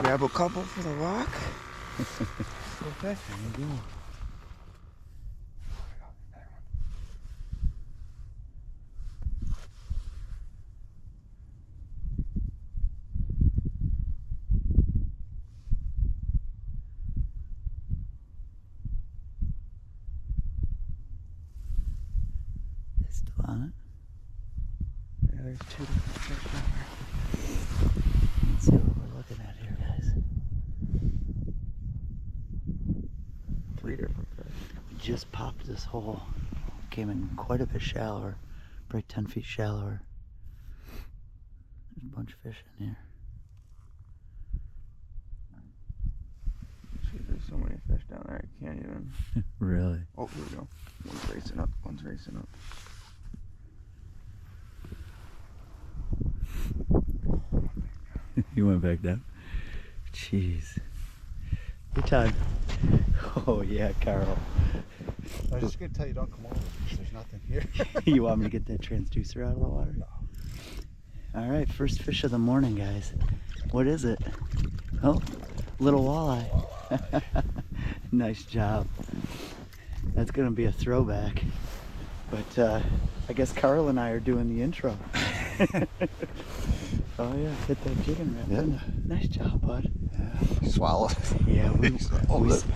grab a couple for the walk. Okay. There you go. It's still on it. Yeah, there's 2 different fish down there. Let's see what we're looking at here, guys. 3 different fish. We just popped this hole. Came in quite a bit shallower, probably 10 feet shallower. There's a bunch of fish in here. See, there's so many fish down there, I can't even. Really? Oh, here we go. One's racing up, one's racing up. You went back down? Jeez. Good time. Oh yeah, Carl. I was just gonna tell you don't come over because there's nothing here. You want me to get that transducer out of the water? No. All right, first fish of the morning, guys. What is it? Oh, little walleye. Nice job. That's gonna be a throwback. But I guess Carl and I are doing the intro. Oh yeah, hit that jigging rip. Yeah. Nice job, bud. Yeah. Swallow. Yeah,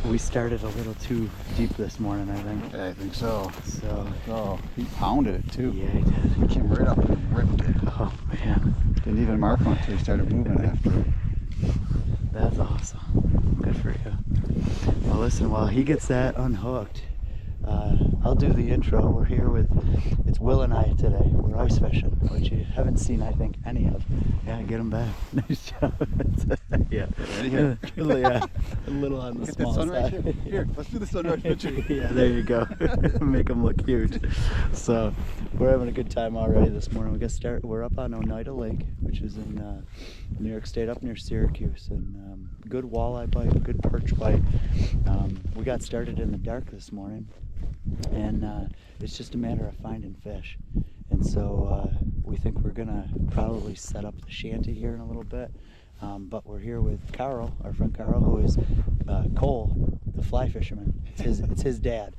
we started a little too deep this morning, I think. I think so. So He pounded it too. yeah, he did. He came right up and ripped it. Oh man, Didn't even mark on it until he started moving after. that's awesome. Good for you. Well, listen, while he gets that unhooked, I'll do the intro. We're here with, it's Will and I today. We're ice fishing, which you haven't seen, I think, any of. Yeah, get him back. Nice job. Yeah. Here. Yeah, a little on the Get small that sunrise side. here. Here, let's do the sunrise picture. Yeah, there you go. Make them look huge. So we're having a good time already this morning. We're up on Oneida Lake, which is in New York State, up near Syracuse, and good walleye bite, good perch bite. We got started in the dark this morning, and it's just a matter of finding fish. And so we think we're gonna probably set up the shanty here in a little bit. But we're here with Carl, our friend Carl, who is Cole, the fly fisherman. It's his dad.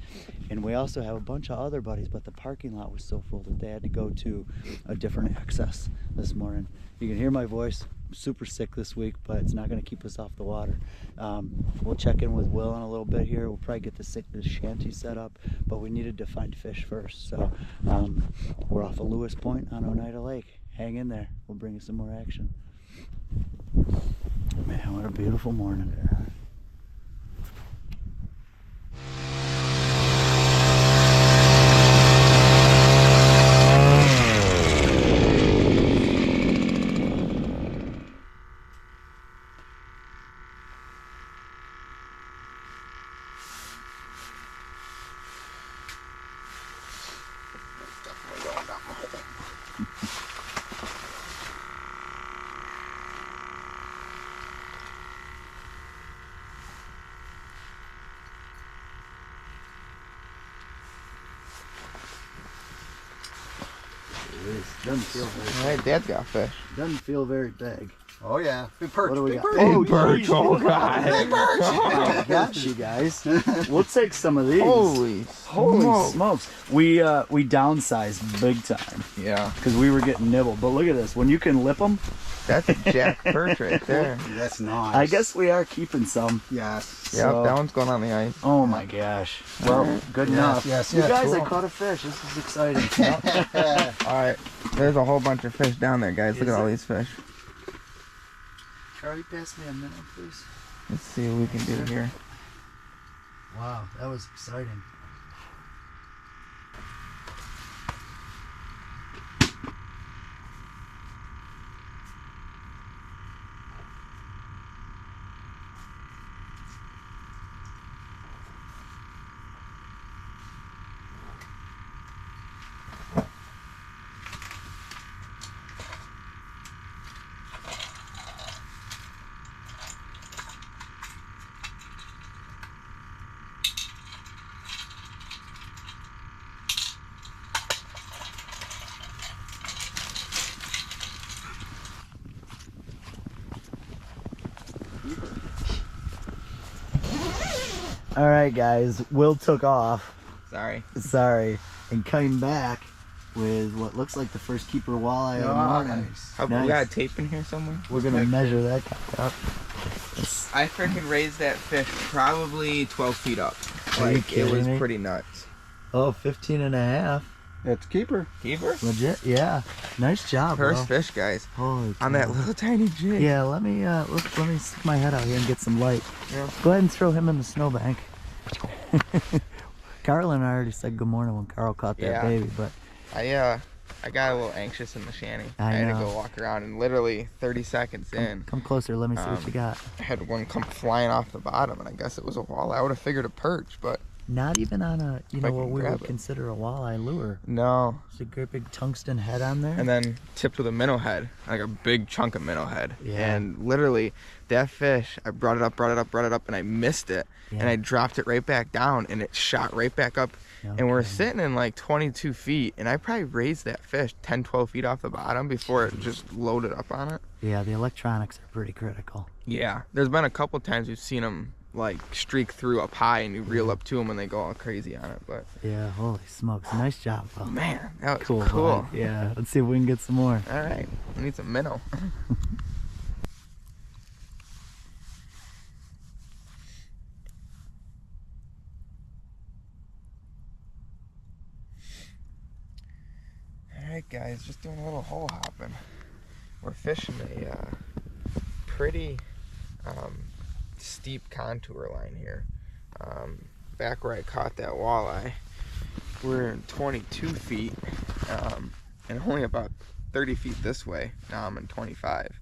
And we also have a bunch of other buddies, but the parking lot was so full that they had to go to a different access this morning. You can hear my voice. I'm super sick this week, but it's not going to keep us off the water. We'll check in with Will in a little bit here. We'll probably get the shanty set up, but we needed to find fish first. So we're off of Lewis Point on Oneida Lake. Hang in there. We'll bring you some more action. Man, what a beautiful morning. Dad's got fish. Doesn't feel very big. Oh yeah, big perch. What do we big got? perch. Oh, Perch, oh god. Big perch. I got you guys. We'll take some of these. Holy Smokes. We downsized big time Yeah, because we were getting nibbled. But look at this. When you can lip them, that's a jack perch right there. That's nice. I guess we are keeping some. Yes. Yep, So- that one's going on the ice. Oh my gosh. Well, good enough. Yes. You guys, cool. I caught a fish. This is exciting. Alright, there's a whole bunch of fish down there, guys. Look Is at all there? these fish. Charlie, pass me a minnow, please. Let's see what we can do here. Wow, that was exciting. All right, guys. Will took off. Sorry. And came back with what looks like the first keeper walleye of the morning. We got a tape in here somewhere? We're gonna measure that guy up. I freaking raised that fish probably 12 feet up. Are you It kidding was me? pretty nuts. Oh, 15 and a half. That's keeper. Keeper? Legit, yeah. Nice job, First bro. fish, guys. Holy On cow. that little tiny jig. Yeah, let me stick my head out here and get some light. Yeah. Go ahead and throw him in the snowbank. Carl and I already said good morning when Carl caught that Yeah. baby, but I got a little anxious in the shanty. I had to know. go walk around, and literally 30 seconds in, come closer. Let me see what you got. I had one come flying off the bottom, and I guess it was a walleye. I would have figured a perch, but Not even on a, I what can we grab would it. consider a walleye lure. no. It's a great big tungsten head on there. And then tipped with a minnow head, like a big chunk of minnow head. Yeah. And literally, that fish, I brought it up, and I missed it. And Yeah. I dropped it right back down, and it shot right back up. No And we're kidding. sitting in like 22 feet, and I probably raised that fish 10, 12 feet off the bottom before it just loaded up on it. Yeah, the electronics are pretty critical. Yeah. There's been a couple times we've seen them like streak through up high, and you reel up to them, and they go all crazy on it. But Yeah, holy smokes. Nice job, Will. man, that was Cool. cool. bud. Yeah, let's see if we can get some more. All right. I need some minnow. Alright guys, just doing a little hole hopping. We're fishing a pretty steep contour line here. Back where I caught that walleye, we're in 22 feet and only about 30 feet this way. Now I'm in 25.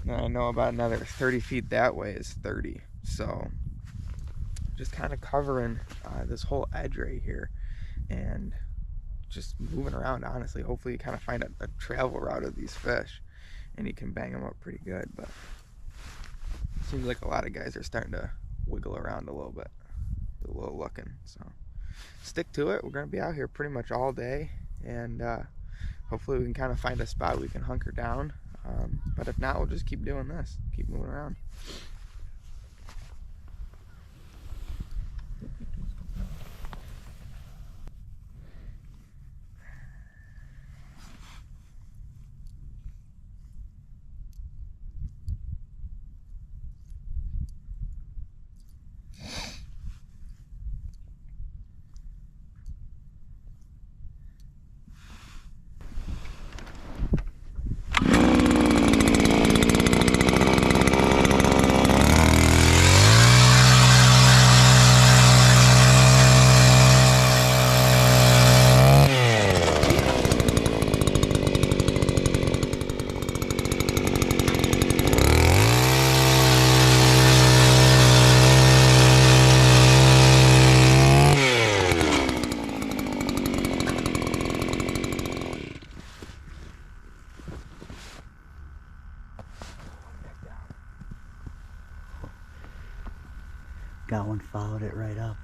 And I know about another 30 feet that way is 30. So just kind of covering this whole edge right here and just moving around, honestly. Hopefully you kind of find a travel route of these fish and you can bang them up pretty good. But it seems like a lot of guys are starting to wiggle around a little bit, do a little looking. So stick to it. We're going to be out here pretty much all day, and hopefully we can kind of find a spot we can hunker down. But if not, we'll just keep doing this, keep moving around. Got one, followed it right up.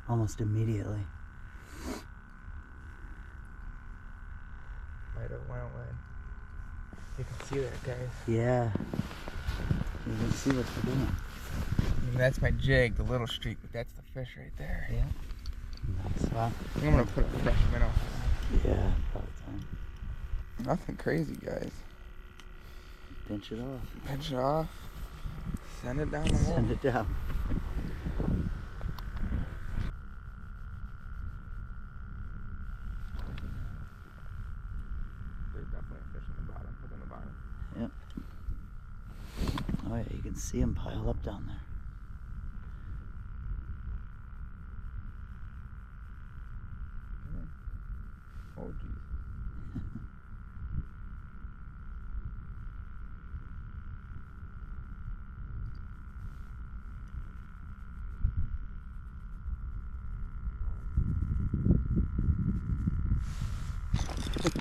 Almost immediately. Might have went away. You can see that, guys. Yeah. You can see what they're doing. I mean, that's my jig, the little streak, but that's the fish right there. Yeah. Nice spot. I'm gonna put a fresh minnow. Yeah, probably time. Nothing crazy, guys. Pinch it off. Pinch it off. Send it down the hole. Send it down. There's definitely a fish in the bottom, within the bottom. Yep. Oh yeah, you can see them pile up down there. Oh, geez.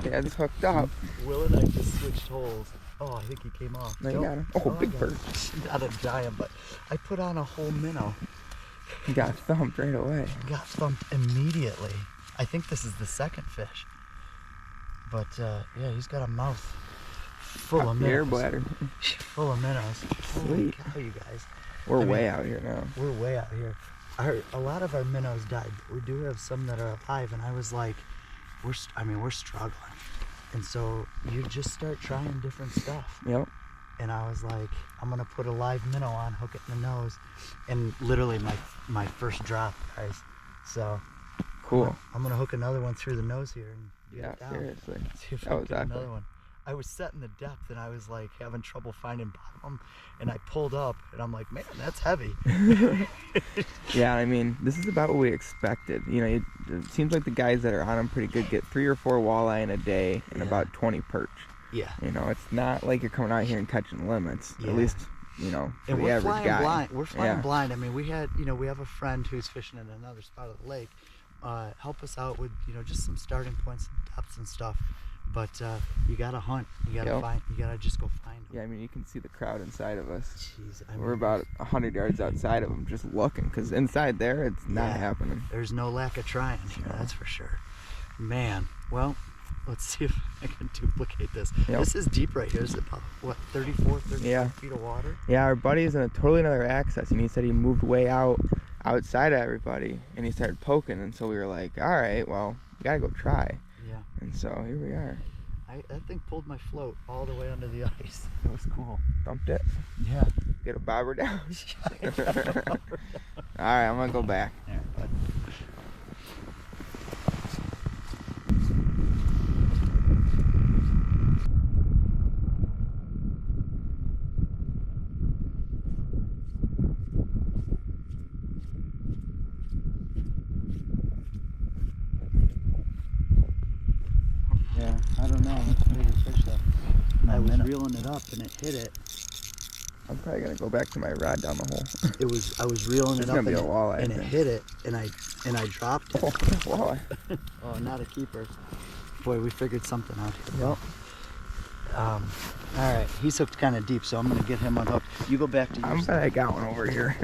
Yeah, it's hooked up. Will and I just switched holes. Oh, I think he came off. No, you Nope. got him. Oh, I big got bird. him. Not a giant, but I put on a whole minnow. He got thumped right away. Got thumped immediately. I think this is the second fish. But yeah, he's got a mouth full of Air minnows. bladder. Full of minnows. Holy Sweet. cow, you guys. We're I mean, way out here now. We're way out here. A lot of our minnows died, but we do have some that are alive, and I was like, we're struggling. And so you just start trying different stuff. Yep. And I was like, I'm gonna put a live minnow on, hook it in the nose, and literally my first drop, guys. So Cool. I'm gonna hook another one through the nose here and get Yeah, it down. seriously. See if That I was can get epic. another one. I was setting the depth and I was like having trouble finding bottom, and I pulled up and I'm like, man, that's heavy. Yeah, I mean, this is about what we expected. You know, it seems like the guys that are on them pretty good get 3 or 4 walleye in a day and Yeah. about 20 perch. Yeah. You know, it's not like you're coming out here and catching limits. Yeah. At least, you know, for And the we're average flying guy. blind. We're flying Yeah. blind. I mean, we have a friend who's fishing in another spot of the lake, help us out with, just some starting points and depths and stuff. But you gotta hunt. You gotta Yep. find. You gotta just go find them. Yeah, I mean, you can see the crowd inside of us. Jeez, We're about 100 yards outside of them, just looking, because inside there, it's not Yeah. happening. There's no lack of trying here, that's for sure. Man, well, let's see if I can duplicate this. Yep. This is deep right here. Is it about, what, 34, 35 Yeah. feet of water? Yeah, our buddy's in a totally another access, and he said he moved way outside of everybody, and he started poking, and so we were like, all right, well, we gotta go try. Yeah. And so here we are. That thing pulled my float all the way under the ice. It was cool. Dumped it. Yeah. Get a bobber down. All right, I'm gonna go back. There, bud. Yeah, I don't know. It's a bigger fish though. I was reeling it up and it hit it. I'm probably gonna go back to my rod down the hole. I was reeling It's it up gonna be a walleye, and I it think. hit it and I dropped it. Oh, walleye. Oh, not a keeper. Boy, we figured something out here. Well, all right, he's hooked kind of deep, so I'm gonna get him unhooked. You go back to your I'm bet I got one over here.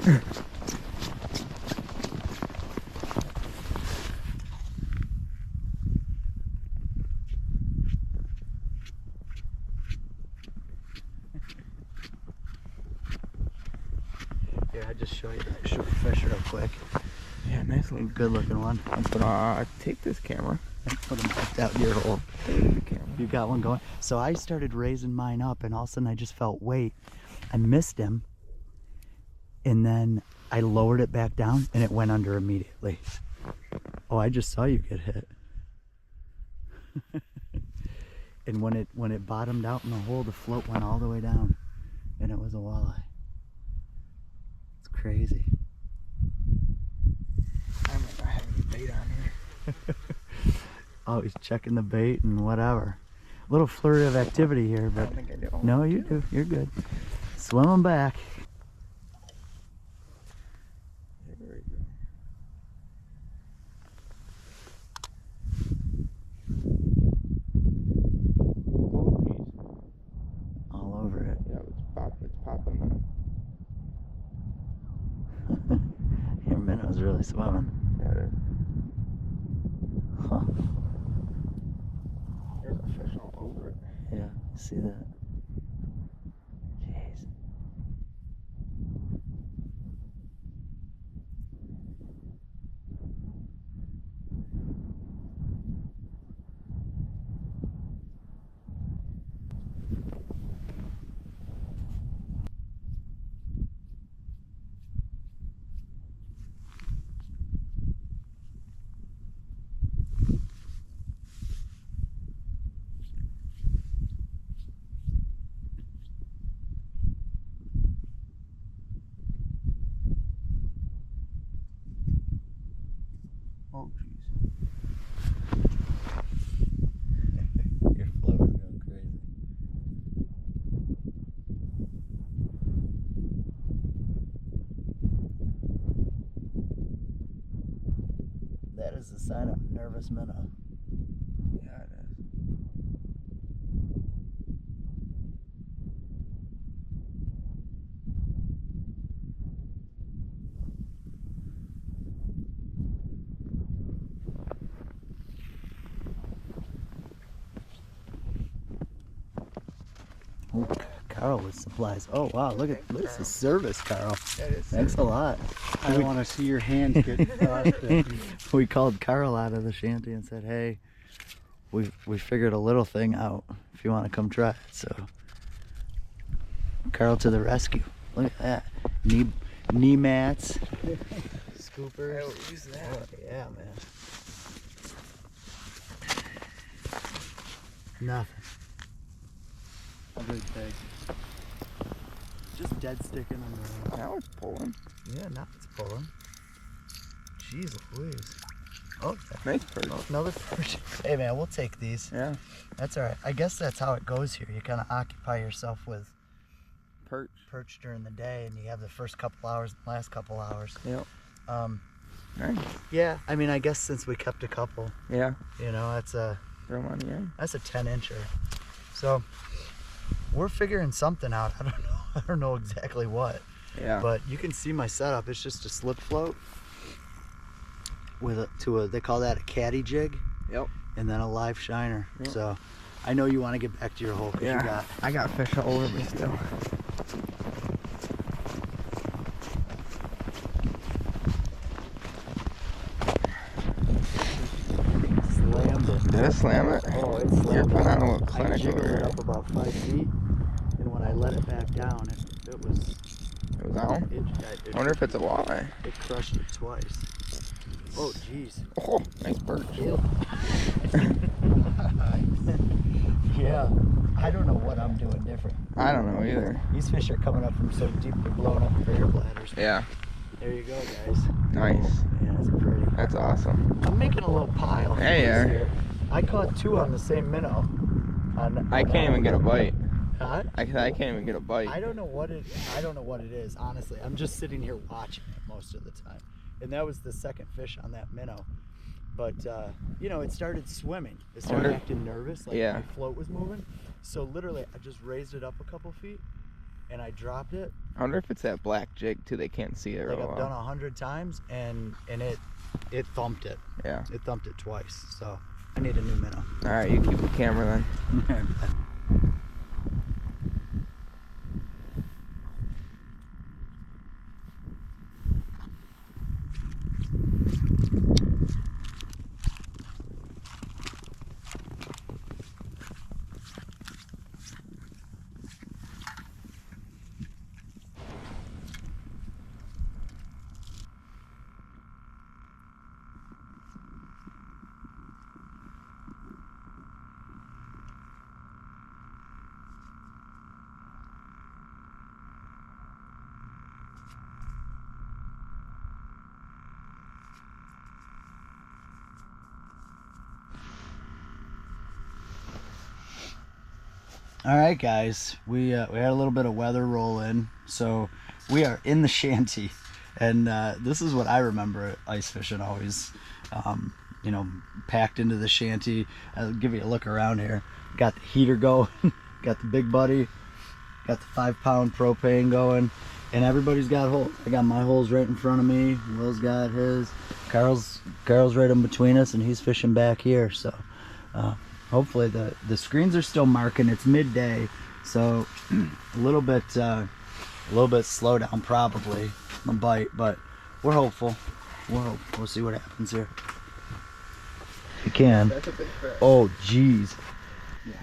Here, I just show you that short fish real quick. Yeah, nice little. Good looking one. I'm gonna take this camera. Put him back out your hole. Take the camera. You got one going. So I started raising mine up, and all of a sudden I just felt weight. I missed him, and then I lowered it back down, and it went under immediately. Oh, I just saw you get hit. And when it bottomed out in the hole, the float went all the way down, and it was a walleye. It's crazy. I might not have any bait on here. Oh, he's checking the bait and whatever. A little flurry of activity here, I but don't think I do. no, you do. You're good. Swim him back. There we go. Oh, jeez. All over it. Yeah, it's popping. Your minnow's really swimming. Yeah, it is. Huh. There's a fish all over it. Yeah, see that? Jeez. Oh, jeez. Your float is going crazy. That is the sign of a nervous minnow. Yeah, it is. Ooh, Carl with supplies. Oh wow, look at this is service, Carl. That is Thanks a lot. I don't want to see your hands get frosted. We called Carl out of the shanty and said, hey, we figured a little thing out if you want to come try it. So Carl to the rescue. Look at that. Knee mats. Scoopers. I will use that. Oh, yeah, man. Nothing. A big pig. Just dead sticking on the. Now it's pulling. Yeah, now it's pulling. Jeez Louise. Oh, Nice perch. another perch. Hey man, we'll take these. Yeah. That's alright. I guess that's how it goes here. You kind of occupy yourself with Perch. during the day, and you have the first couple hours, and last couple hours. Yep. Nice. Yeah. I mean, I guess since we kept a couple, Yeah. you know, that's a Throw them on the end. 10-incher. So we're figuring something out. I don't know. I don't know exactly what. Yeah. But you can see my setup. It's just a slip float with they call that a caddy jig. Yep. And then a live shiner. Yep. So I know you want to get back to your hole. Yeah. I got fish all over me still. Slammed it. Did it slam it? Oh, it You're slammed putting on a it. little I clinic jiggled over it here. up about 5 feet, and when I let it back down, it was. It was on. I wonder if it's a walleye. It crushed it twice. Oh, jeez. Oh, nice perch. Yeah. I don't know what I'm doing different. I don't know either. These fish are coming up from so deep they're blowing up the air bladders. Yeah. There you go, guys. Nice. Yeah, it's pretty. That's awesome. I'm making a little pile. There you are. Here. I caught 2 on the same minnow. I can't even get a bite. Huh? I can't even get a bite. I don't know what it is, honestly. I'm just sitting here watching it most of the time. And that was the second fish on that minnow. But you know, it started swimming. It started acting nervous, like Yeah. my float was moving. So literally I just raised it up a couple feet and I dropped it. I wonder if it's that black jig too. They can't see it Like real I've well. done 100 times and it thumped it. Yeah. It thumped it twice. So I need a new minnow. All right, you keep the camera then. All right, guys, we had a little bit of weather roll in, so we are in the shanty, and this is what I remember ice fishing always. You know, packed into the shanty. I'll give you a look around here. Got the heater going, got the big buddy, got the 5-pound propane going, and everybody's got holes. I got my holes right in front of me. Will's got his. Carl's right in between us, and he's fishing back here. So. Hopefully the screens are still marking. It's midday, so a little bit slow down probably the bite, but we're hopeful. We'll see what happens here. If you can. That's a big fish. Oh geez,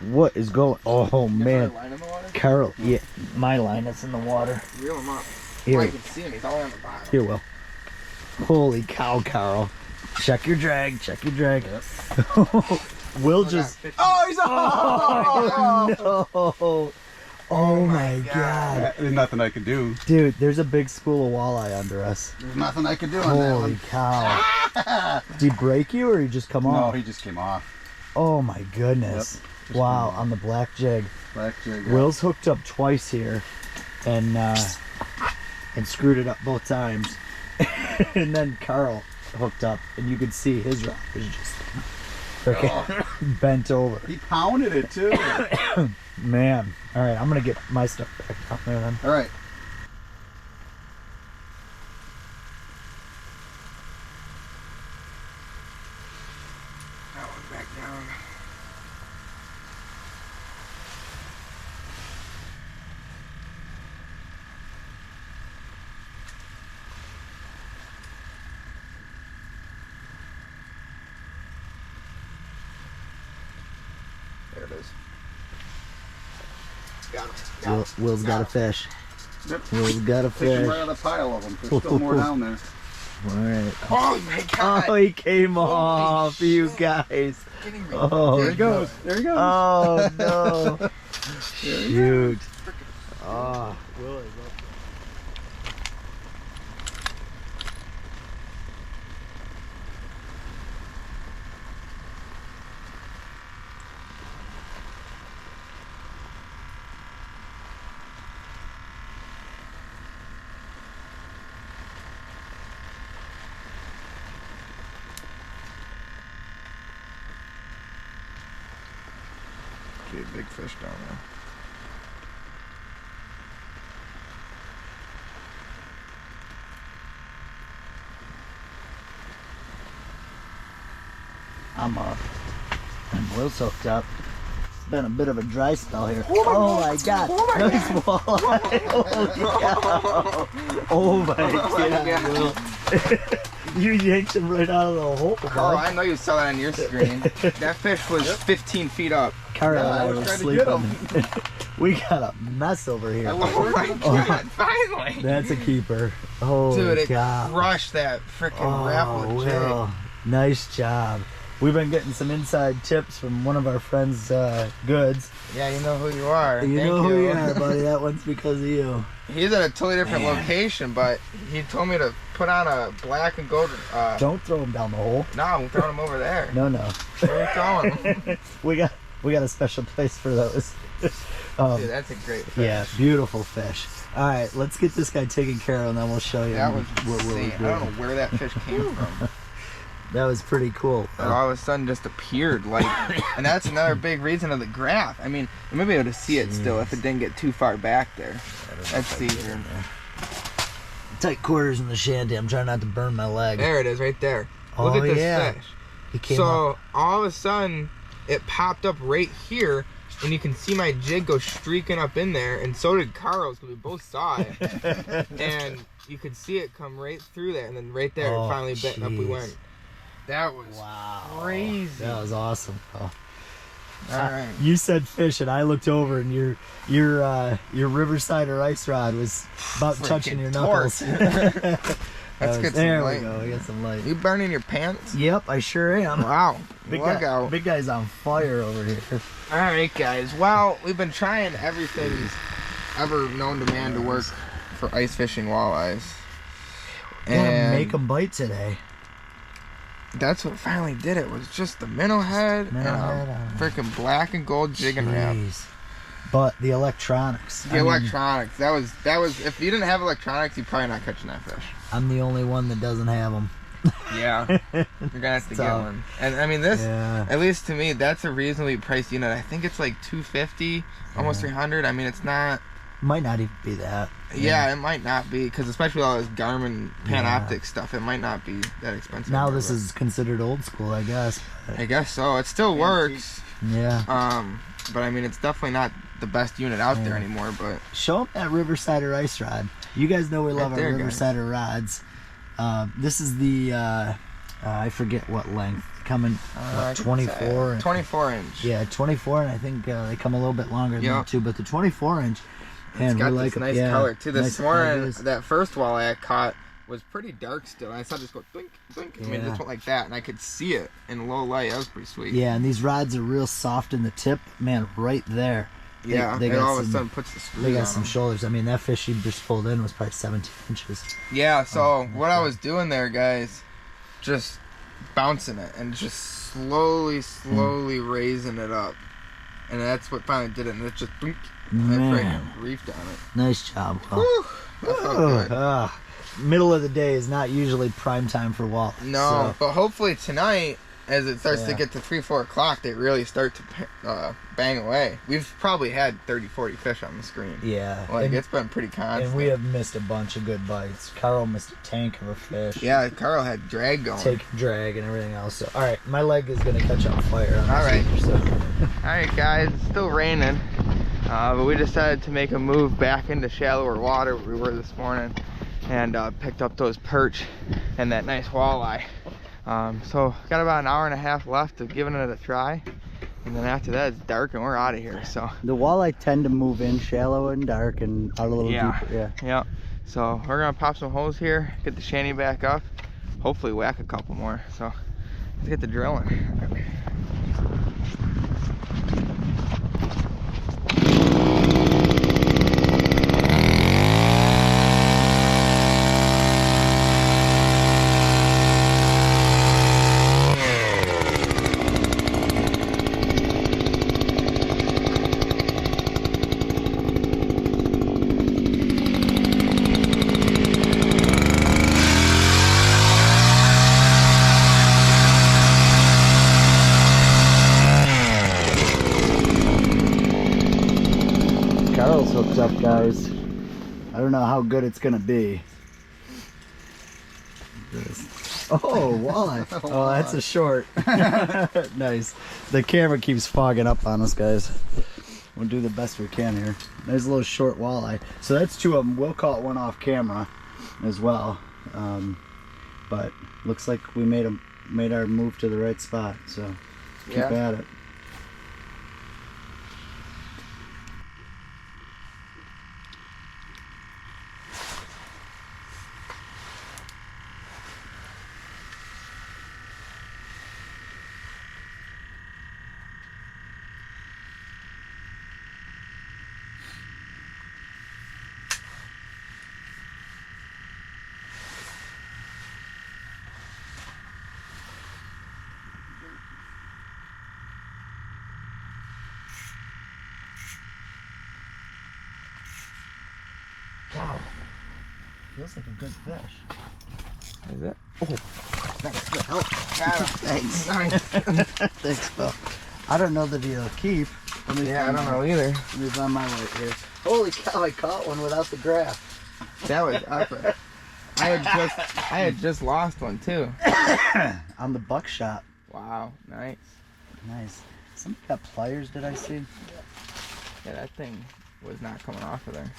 what is going? Oh man, Line in the water? Carl. Yeah, my line is in the water. Reel him up. Here. Oh, I can see him. He's all on the bottom. Here, Will. Holy cow, Carl. Check your drag. Check your drag. Yep. Will just. Oh, he's on! Oh no! Oh my god. There's nothing I could do. Dude, there's a big school of walleye under us. There's nothing I could do on that Holy one. cow. Did he break you or he just come No, off? he just came off. Oh my goodness. Just Wow, came on the black jig. Black jig. Will's hooked up twice here and screwed it up both times. And then Carl hooked up and you could see his rod was just freaking bent over. He pounded it too. Man. Alright, I'm gonna get my stuff back out there then. All right. That one back down. Will's got a fish. Yep. Will's got a Fishing fish. right on a pile of them. There's still more down there. All right. Oh my god! Oh, he came Holy off, you shit. guys. Getting Oh, There he goes. There he goes. Oh no! Shoot. Oh, Will is up. Okay, big fish down there. I'm well soaked up. It's been a bit of a dry spell here. Oh my god! Nice walleye! Oh my god! Will. You yanked him right out of the hole. Oh, Bud. I know you saw that on your screen. That fish was 15 feet up. Carl and Yeah, I I was were trying to get sleeping. We got a mess over here. Oh my god, finally! That's a keeper. Oh Dude, it god! crushed that freaking raffle jig. Will, nice job. We've been getting some inside tips from one of our friends' goods. Yeah, you know who you are. You Thank know who you are, buddy. That one's because of you. He's at a totally different Man. location, but he told me to put on a black and gold. Don't throw him down the hole. No, I'm throwing him over there. No. Where are you throwing him? we got a special place for those. Dude, that's a great fish. Yeah, beautiful fish. All right, let's get this guy taken care of, and then we'll show you That was what we're insane. I doing. don't know where that fish came from. That was pretty cool. It all of a sudden just appeared like, and that's another big reason of the graph. I mean, you may be able to see it still if it didn't get too far back there. Let's see here. Tight quarters in the shanty. I'm trying not to burn my leg. There it is, right there. Look Oh, at this yeah. fish. He came So up. all of a sudden, it popped up right here, and you can see my jig go streaking up in there, and so did Carl's, because we both saw it. And you could see it come right through there, and then right there, Oh, it finally bit, and up we jeez. went. That was crazy. That was awesome. Oh. All right. You said fish, and I looked over, and your Riverside or ice rod was about Freaking touching your knuckles. Let's get some there light. we go. We got some light. You burning your pants? Yep, I sure am. Wow. Big Look guy, out. big guy's on fire over here. All right, guys. Well, we've been trying everything ever known to man to work for ice fishing walleyes. And make them bite today. That's what finally did it. Was just the minnow head and a freaking black and gold jigging wrap. Jeez. But the electronics. The electronics. That was. If you didn't have electronics, you're probably not catching that fish. I'm the only one that doesn't have them. Yeah. You're gonna have to get Tough. one. And I mean this. Yeah. At least to me, that's a reasonably priced unit. I think it's like $250, almost $300. I mean, it's not. Might not even be that. Yeah, it might not be, because especially with all this Garmin Panoptic stuff, it might not be that expensive. Now anymore, this but is considered old school, I guess. I guess so. It still works. Yeah. But I mean, it's definitely not the best unit out there Yeah. anymore. But Show them that Riverside ice rod. You guys know we love Right there, our guys. Riverside rods. This is the I forget what length. Coming I think 24. it's, 24 inch. Yeah, 24, and I think they come a little bit longer than Yeah. that too. But the 24 inch, It's man, got we this like 'em. nice Yeah, color too. This nice morning, colors. that first walleye I caught was pretty dark still. I saw this go blink, blink. I mean, Yeah. this went like that, and I could see it in low light. That was pretty sweet. Yeah, and these rods are real soft in the tip, man. Right there. Yeah, they it got all of a some- sudden puts the screws They got on some them. shoulders. I mean, that fish you just pulled in was probably 17 inches. Yeah, so Oh, what I was doing there, guys, just bouncing it and just slowly raising it up. And that's what finally did it. And it just, blink, and I Man. freaking reefed on it. Nice job. Will. Whew, that felt good. Middle of the day is not usually prime time for walleye. No, but hopefully tonight, as it starts to Yeah. get to 3, 4 o'clock, they really start to bang away. We've probably had 30, 40 fish on the screen. Yeah. Like, and, it's been pretty constant. and we have missed a bunch of good bites. Carl missed a tank of a fish. Yeah, Carl had drag going. Take drag and everything else. So, all right, my leg is gonna catch on fire. On All right. this either, so. Alright guys, it's still raining, but we decided to make a move back into shallower water where we were this morning, and picked up those perch and that nice walleye. So got about an hour and a half left of giving it a try, And then after that, it's dark and we're out of here. So The walleye tend to move in shallow and dark and out a little deeper. Yeah. So we're gonna pop some holes here, get the shanty back up, hopefully whack a couple more. So let's get the drilling. Carl's hooked up, guys. I don't know how good it's gonna be. Oh, walleye. Oh, that's a short. Nice. The camera keeps fogging up on us, guys. We'll do the best we can here. There's a little short walleye. So that's two of them. We'll caught one off camera as well. But looks like we made our move to the right spot. So keep at it. Wow. Feels like a good fish. Is it? Oh, thanks for the help. Thanks. Nice. Thanks, Phil. I don't know that he'll keep. I don't know either. Let me find my way here. Holy cow, I caught one without the graph. That was epic. I had just lost one too. On the buckshot. Wow, nice. Nice. Somebody got pliers, did I see? Yeah, that thing was not coming off of there.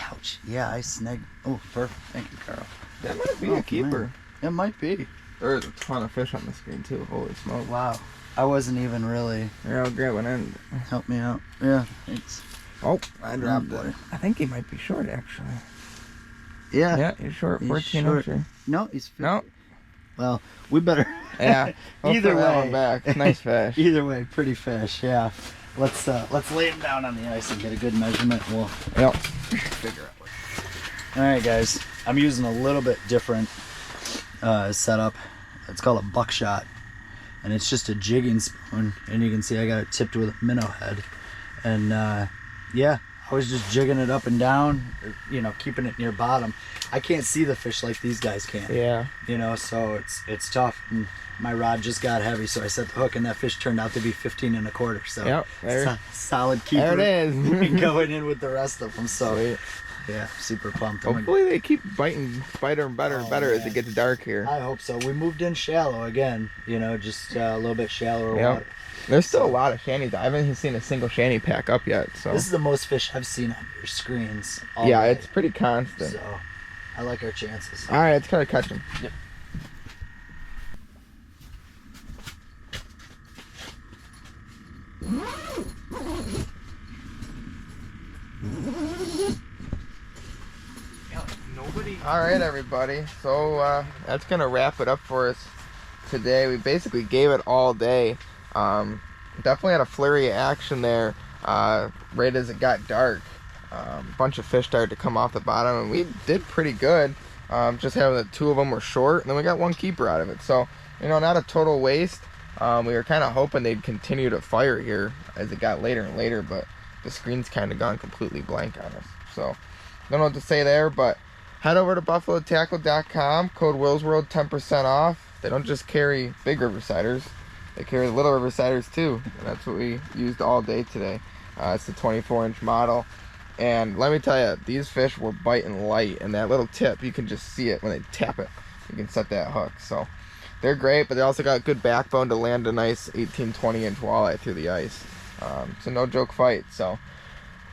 Ouch. Yeah, I snagged. Oh, perfect. Thank you, Carl. That might be a keeper. Man. It might be. There's a ton of fish on the screen too. Holy smoke. Wow. I wasn't even really. Here, I'll grab one end. Help me out. Yeah, thanks. Oh, I dropped boy. it. I think he might be short actually. Yeah. Yeah, he's short. He's 14 short. incher. No, he's 50. No. Well, we better. Yeah. We'll Either throw that way. one back. Nice fish. Either way, pretty fish. Yeah. Let's lay him down on the ice and get a good measurement. We'll figure out what. All right, guys. I'm using a little bit different setup. It's called a buckshot, and it's just a jigging spoon. And you can see I got it tipped with a minnow head. And yeah, I was just jigging it up and down, you know, keeping it near bottom. I can't see the fish like these guys can. Yeah. You know, so it's tough. And my rod just got heavy, so I set the hook, and that fish turned out to be 15 1/4. So Yep, there. solid keeper. There it is. Going in with the rest of them. So Sweet. yeah, super pumped. Hopefully they keep biting better and better and better as it gets dark here. I hope so. We moved in shallow again. You know, just a little bit shallower Yep. water. There's still a lot of shanties. I haven't seen a single shanty pack up yet. So This is the most fish I've seen on your screens. All yeah, day. it's pretty constant. So I like our chances. All right, let's try to catch him. Yep. All right, everybody. So that's gonna wrap it up for us today. We basically gave it all day. Definitely had a flurry of action there right as it got dark. A bunch of fish started to come off the bottom, and we did pretty good. Just having the two of them were short, and then we got one keeper out of it. So, you know, not a total waste. We were kind of hoping they'd continue to fire here as it got later and later, but the screen's kind of gone completely blank on us. So, don't know what to say there, but head over to buffalotackle.com, code WillsWorld, 10% off. They don't just carry big riversiders, they carry little riversiders too, and that's what we used all day today. It's the 24-inch model, and let me tell you, these fish were biting light, and that little tip, you can just see it when they tap it. You can set that hook, so they're great, but they also got good backbone to land a nice 18-20-inch walleye through the ice. So no joke fight. So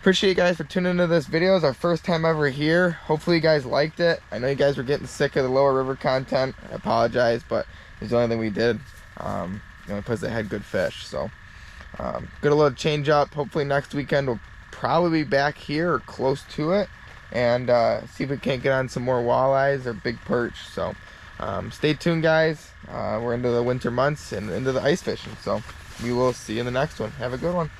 appreciate you guys for tuning into this video. It's our first time ever here. Hopefully you guys liked it. I know you guys were getting sick of the lower river content. I apologize, but it's the only thing we did. The only place that had good fish. So Get a little change up. Hopefully next weekend we'll probably be back here or close to it, and see if we can't get on some more walleyes or big perch. So stay tuned, guys. We're into the winter months and into the ice fishing, so we will see you in the next one. Have a good one.